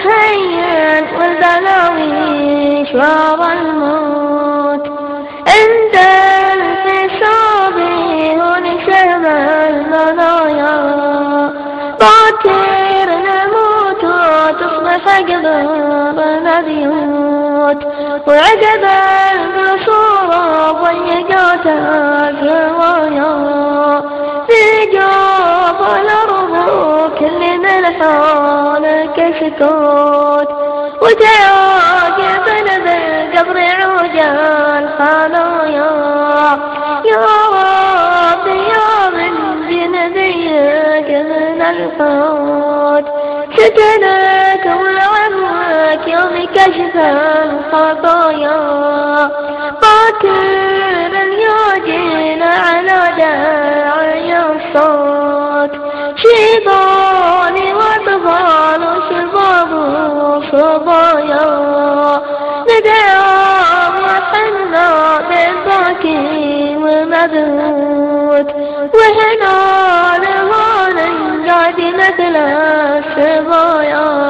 هين والبلاوي شوار الموت عند الفصاب ونشم المنايا باكر نموت وتصبح قلوبنا بيوت وعقب القصور ضيقات الروايا في جوف الأرض كل من حولك سكوت وتعاقبنا بالقبر عوج الخلايا يا رب يا من بنبيك من الحوت ستنك ولعمك يوم كشف الخطايا باكر يوجين على داعي الصوت شيطاني واطفال وشباب وصبايا ندعو وحنا بالباكي ومبهوت وهنا لهون قاعد مثل الصبايا